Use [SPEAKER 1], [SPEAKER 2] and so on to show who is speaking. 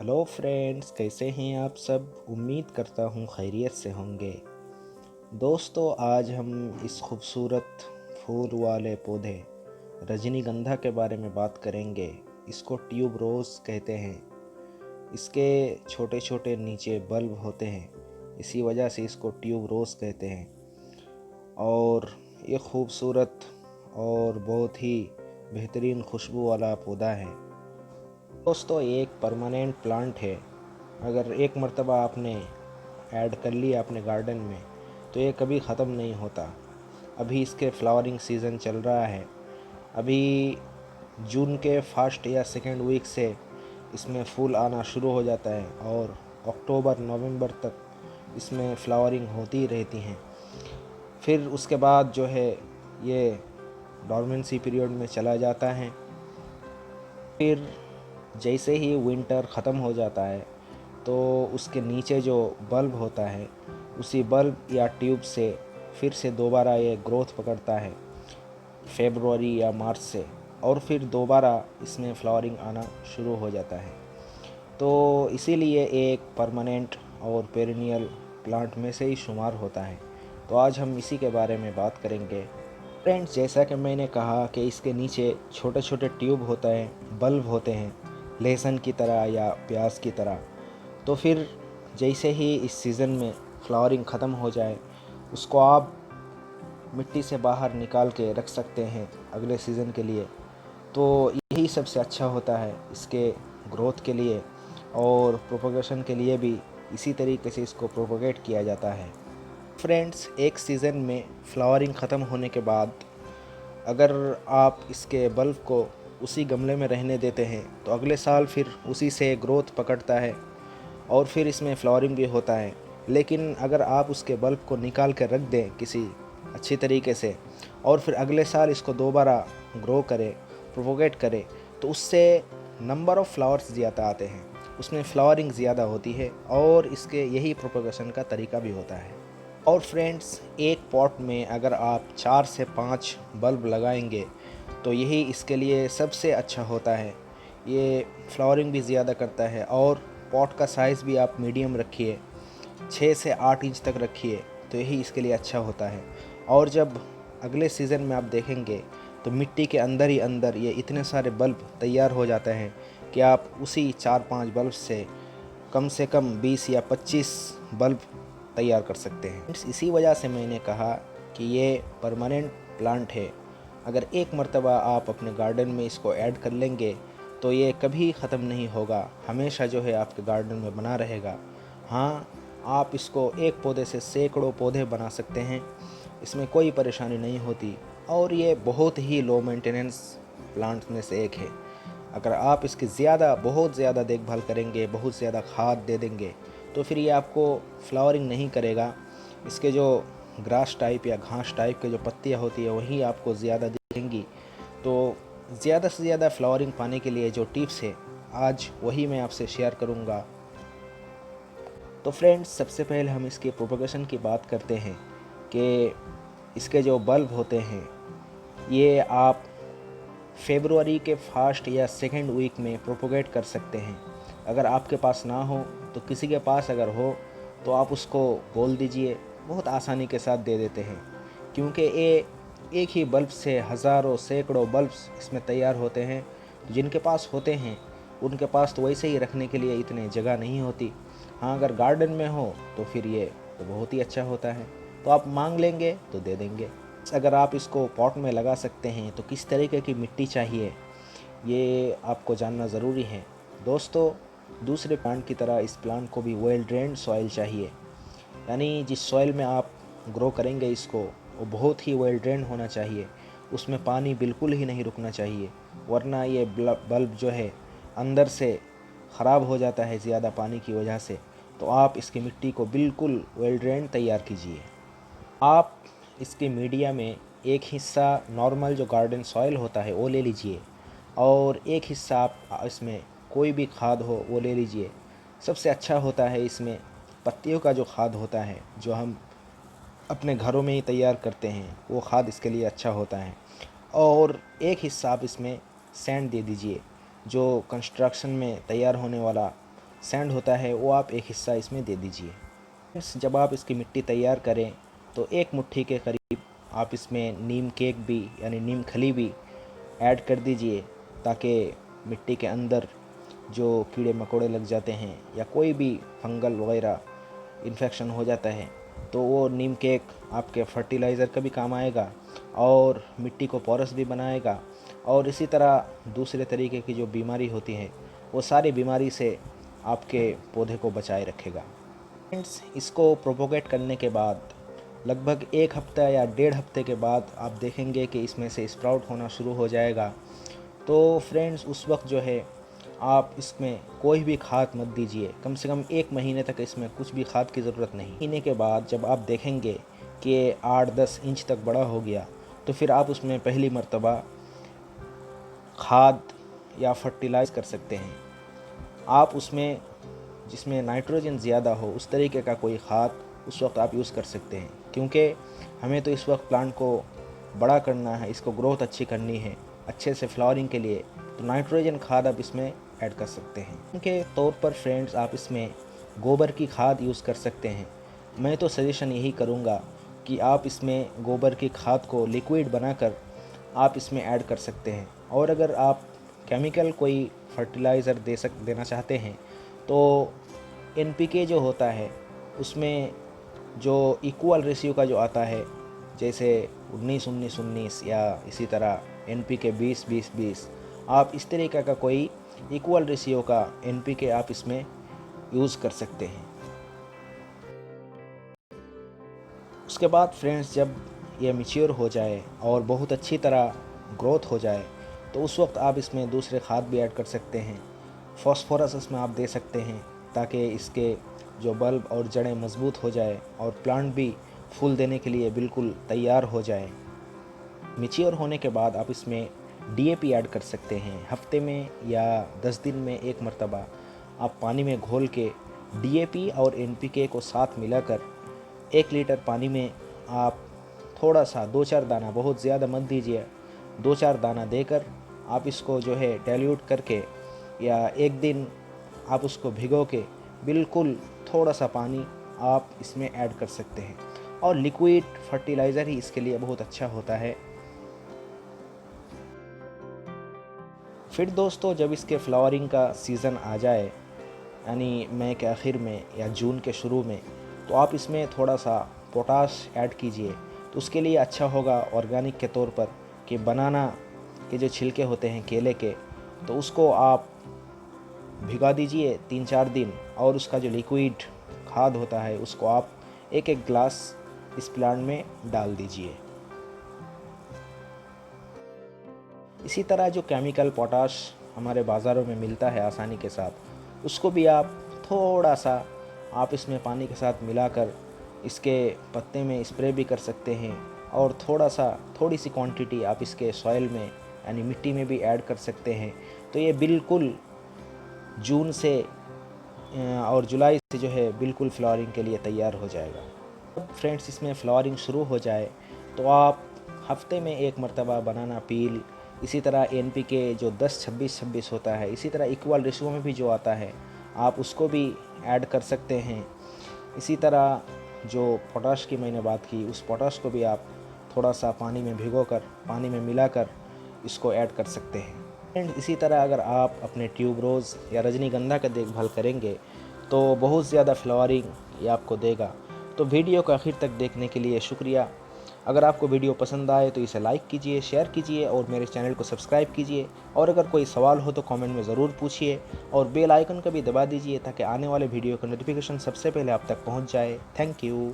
[SPEAKER 1] Hello friends, कैसे हैं आप सब। उम्मीद करता हूँ खैरियत से होंगे। दोस्तों, आज हम इस खूबसूरत फूल वाले पौधे रजनीगंधा के बारे में बात करेंगे। इसको ट्यूब रोज़ कहते हैं। इसके छोटे छोटे नीचे बल्ब होते हैं, इसी वजह से इसको ट्यूब रोज़ कहते हैं। और ये खूबसूरत और बहुत ही बेहतरीन खुशबू वाला पौधा है। दोस्तों, ये एक परमानेंट प्लांट है। अगर एक मर्तबा आपने ऐड कर लिया अपने गार्डन में तो ये कभी ख़त्म नहीं होता। अभी इसके फ्लावरिंग सीज़न चल रहा है। अभी जून के फर्स्ट या सेकेंड वीक से इसमें फूल आना शुरू हो जाता है और अक्टूबर नवंबर तक इसमें फ्लावरिंग होती रहती हैं। फिर उसके बाद जो है ये डॉर्मेंसी पीरियड में चला जाता है। फिर जैसे ही विंटर ख़त्म हो जाता है तो उसके नीचे जो बल्ब होता है उसी बल्ब या ट्यूब से फिर से दोबारा ये ग्रोथ पकड़ता है फेब्रुअरी या मार्च से, और फिर दोबारा इसमें फ्लावरिंग आना शुरू हो जाता है। तो इसीलिए एक परमानेंट और पेरिनियल प्लांट में से ही शुमार होता है। तो आज हम इसी के बारे में बात करेंगे। फ्रेंड्स, जैसा कि मैंने कहा कि इसके नीचे छोटे छोटे ट्यूब होता है, बल्ब होते हैं, लहसुन की तरह या प्याज की तरह। तो फिर जैसे ही इस सीज़न में फ्लावरिंग ख़त्म हो जाए उसको आप मिट्टी से बाहर निकाल के रख सकते हैं अगले सीज़न के लिए। तो यही सबसे अच्छा होता है इसके ग्रोथ के लिए और प्रोपगेशन के लिए भी। इसी तरीके से इसको प्रोपगेट किया जाता है। फ्रेंड्स, एक सीज़न में फ्लावरिंग ख़त्म होने के बाद अगर आप इसके बल्ब को उसी गमले में रहने देते हैं तो अगले साल फिर उसी से ग्रोथ पकड़ता है और फिर इसमें फ्लावरिंग भी होता है। लेकिन अगर आप उसके बल्ब को निकाल कर रख दें किसी अच्छी तरीके से और फिर अगले साल इसको दोबारा ग्रो करें, प्रोपोगेट करें, तो उससे नंबर ऑफ़ फ्लावर्स ज़्यादा आते हैं, उसमें फ्लावरिंग ज़्यादा होती है और इसके यही प्रोपोगेशन का तरीका भी होता है। और फ्रेंड्स, एक पॉट में अगर आप 4 से 5 बल्ब लगाएंगे तो यही इसके लिए सबसे अच्छा होता है। ये फ्लावरिंग भी ज़्यादा करता है और पॉट का साइज़ भी आप मीडियम रखिए, 6 से 8 इंच तक रखिए, तो यही इसके लिए अच्छा होता है। और जब अगले सीज़न में आप देखेंगे तो मिट्टी के अंदर ही अंदर ये इतने सारे बल्ब तैयार हो जाते हैं कि आप उसी 4-5 बल्ब से कम 20 या 25 बल्ब तैयार कर सकते हैं। इसी वजह से मैंने कहा कि ये परमानेंट प्लांट है। अगर एक मर्तबा आप अपने गार्डन में इसको ऐड कर लेंगे तो ये कभी ख़त्म नहीं होगा, हमेशा जो है आपके गार्डन में बना रहेगा। हाँ, आप इसको एक पौधे से सैकड़ों पौधे बना सकते हैं, इसमें कोई परेशानी नहीं होती। और ये बहुत ही लो मेंटेनेंस प्लांट में से एक है। अगर आप इसकी बहुत ज़्यादा देखभाल करेंगे, बहुत ज़्यादा खाद दे देंगे तो फिर ये आपको फ्लावरिंग नहीं करेगा। इसके जो ग्रास टाइप या घास टाइप के जो पत्तियाँ होती है वही आपको ज़्यादा दिखेंगी। तो ज़्यादा से ज़्यादा फ्लावरिंग पाने के लिए जो टिप्स है आज वही मैं आपसे शेयर करूँगा। तो फ्रेंड्स, सबसे पहले हम इसके प्रोपगेशन की बात करते हैं कि इसके जो बल्ब होते हैं ये आप फेब्रुअरी के फर्स्ट या सेकेंड वीक में प्रोपोगेट कर सकते हैं। अगर आपके पास ना हो तो किसी के पास अगर हो तो आप उसको बोल दीजिए, बहुत आसानी के साथ दे देते हैं। क्योंकि ये एक ही बल्ब से हज़ारों सैकड़ों बल्ब्स इसमें तैयार होते हैं। जिनके पास होते हैं उनके पास तो वैसे ही रखने के लिए इतनी जगह नहीं होती। हाँ, अगर गार्डन में हो तो फिर ये तो बहुत ही अच्छा होता है। तो आप मांग लेंगे तो दे देंगे। अगर आप इसको पॉट में लगा सकते हैं तो किस तरीके की मिट्टी चाहिए ये आपको जानना ज़रूरी है। दोस्तों, दूसरे प्लांट की तरह इस प्लांट को भी वेल ड्रेन्ड सॉइल चाहिए। यानी जिस सॉइल में आप ग्रो करेंगे इसको वो बहुत ही वेल ड्रेन होना चाहिए। उसमें पानी बिल्कुल ही नहीं रुकना चाहिए, वरना ये बल्ब जो है अंदर से ख़राब हो जाता है ज़्यादा पानी की वजह से। तो आप इसकी मिट्टी को बिल्कुल वेल ड्रेन तैयार कीजिए। आप इसके मीडिया में एक हिस्सा नॉर्मल जो गार्डन सॉइल होता है वो ले लीजिए और एक हिस्सा आप इसमें कोई भी खाद हो वो ले लीजिए। सबसे अच्छा होता है इसमें पत्तियों का जो खाद होता है जो हम अपने घरों में ही तैयार करते हैं, वो खाद इसके लिए अच्छा होता है। और एक हिस्सा आप इसमें सैंड दे दीजिए, जो कंस्ट्रक्शन में तैयार होने वाला सैंड होता है वो आप एक हिस्सा इसमें दे दीजिए। जब आप इसकी मिट्टी तैयार करें तो एक मुट्ठी के करीब आप इसमें नीम केक भी यानी नीम खली भी ऐड कर दीजिए, ताकि मिट्टी के अंदर जो कीड़े मकोड़े लग जाते हैं या कोई भी फंगल वगैरह इन्फेक्शन हो जाता है तो वो नीम केक आपके फर्टिलाइज़र का भी काम आएगा और मिट्टी को पोरस भी बनाएगा, और इसी तरह दूसरे तरीके की जो बीमारी होती है वो सारी बीमारी से आपके पौधे को बचाए रखेगा। फ्रेंड्स, इसको प्रोपोगेट करने के बाद लगभग 1 हफ्ता या 1.5 हफ्ते के बाद आप देखेंगे कि इसमें से स्प्राउट होना शुरू हो जाएगा। तो फ्रेंड्स, उस वक्त जो है आप इसमें कोई भी खाद मत दीजिए, कम से कम 1 महीने तक इसमें कुछ भी खाद की ज़रूरत नहीं। महीने के बाद जब आप देखेंगे कि 8-10 इंच तक बड़ा हो गया तो फिर आप उसमें पहली मर्तबा खाद या फर्टिलाइज़ कर सकते हैं। आप उसमें जिसमें नाइट्रोजन ज़्यादा हो उस तरीके का कोई खाद उस वक्त आप यूज़ कर सकते हैं, क्योंकि हमें तो इस वक्त प्लांट को बड़ा करना है, इसको ग्रोथ अच्छी करनी है अच्छे से फ्लावरिंग के लिए, तो नाइट्रोजन खाद आप इसमें ऐड कर सकते हैं। उनके तौर पर फ्रेंड्स, आप इसमें गोबर की खाद यूज़ कर सकते हैं। मैं तो सजेशन यही करूँगा कि आप इसमें गोबर की खाद को लिक्विड बनाकर आप इसमें ऐड कर सकते हैं। और अगर आप केमिकल कोई फर्टिलाइज़र देना चाहते हैं तो NPK जो होता है उसमें जो इक्वल रेशियो का जो आता है, जैसे 19-19-19 या इसी तरह NPK 20-20-20, आप इस तरीके का कोई इक्वल रेशियो का NPK आप इसमें यूज़ कर सकते हैं। उसके बाद फ्रेंड्स, जब ये मैच्योर हो जाए और बहुत अच्छी तरह ग्रोथ हो जाए तो उस वक्त आप इसमें दूसरे खाद भी ऐड कर सकते हैं। फास्फोरस इसमें आप दे सकते हैं ताकि इसके जो बल्ब और जड़ें मज़बूत हो जाए और प्लांट भी फूल देने के लिए बिल्कुल तैयार हो जाए। मैच्योर होने के बाद आप इसमें DAP ऐड कर सकते हैं। हफ्ते में या 10 दिन में एक मरतबा आप पानी में घोल के DAP और NPK को साथ मिलाकर 1 लीटर पानी में आप थोड़ा सा 2-4 दाना, बहुत ज़्यादा मत दीजिए, 2-4 दाना देकर आप इसको जो है डाइल्यूट करके या एक दिन आप उसको भिगो के बिल्कुल थोड़ा सा पानी आप इसमें ऐड कर सकते हैं, और लिक्विड फर्टिलाइज़र ही इसके लिए बहुत अच्छा होता है। फिर दोस्तों, जब इसके फ्लावरिंग का सीज़न आ जाए यानी मई के आखिर में या जून के शुरू में, तो आप इसमें थोड़ा सा पोटाश ऐड कीजिए। तो उसके लिए अच्छा होगा ऑर्गेनिक के तौर पर कि बनाना के जो छिलके होते हैं केले के, तो उसको आप भिगा दीजिए 3-4 दिन, और उसका जो लिक्विड खाद होता है उसको आप 1-1 ग्लास इस प्लांट में डाल दीजिए। इसी तरह जो केमिकल पोटाश हमारे बाज़ारों में मिलता है आसानी के साथ, उसको भी आप थोड़ा सा आप इसमें पानी के साथ मिलाकर इसके पत्ते में स्प्रे भी कर सकते हैं, और थोड़ी सी क्वांटिटी आप इसके सॉइल में यानी मिट्टी में भी ऐड कर सकते हैं। तो ये बिल्कुल जून से और जुलाई से जो है बिल्कुल फ्लावरिंग के लिए तैयार हो जाएगा। अब फ्रेंड्स, इसमें फ्लावरिंग शुरू हो जाए तो आप हफ्ते में एक मरतबा बनाना पील, इसी तरह NPK जो 10-26-26 होता है, इसी तरह इक्वल रेशियो में भी जो आता है आप उसको भी ऐड कर सकते हैं। इसी तरह जो पोटाश की मैंने बात की, उस पोटाश को भी आप थोड़ा सा पानी में भिगोकर पानी में मिलाकर इसको ऐड कर सकते हैं। एंड इसी तरह अगर आप अपने ट्यूबरोज़ या रजनीगंधा का देखभाल करेंगे तो बहुत ज़्यादा फ्लावरिंग ये आपको देगा। तो वीडियो को आखिर तक देखने के लिए शुक्रिया। अगर आपको वीडियो पसंद आए तो इसे लाइक कीजिए, शेयर कीजिए और मेरे चैनल को सब्सक्राइब कीजिए। और अगर कोई सवाल हो तो कमेंट में ज़रूर पूछिए, और बेल आइकन का भी दबा दीजिए ताकि आने वाले वीडियो का नोटिफिकेशन सबसे पहले आप तक पहुंच जाए। Thank you.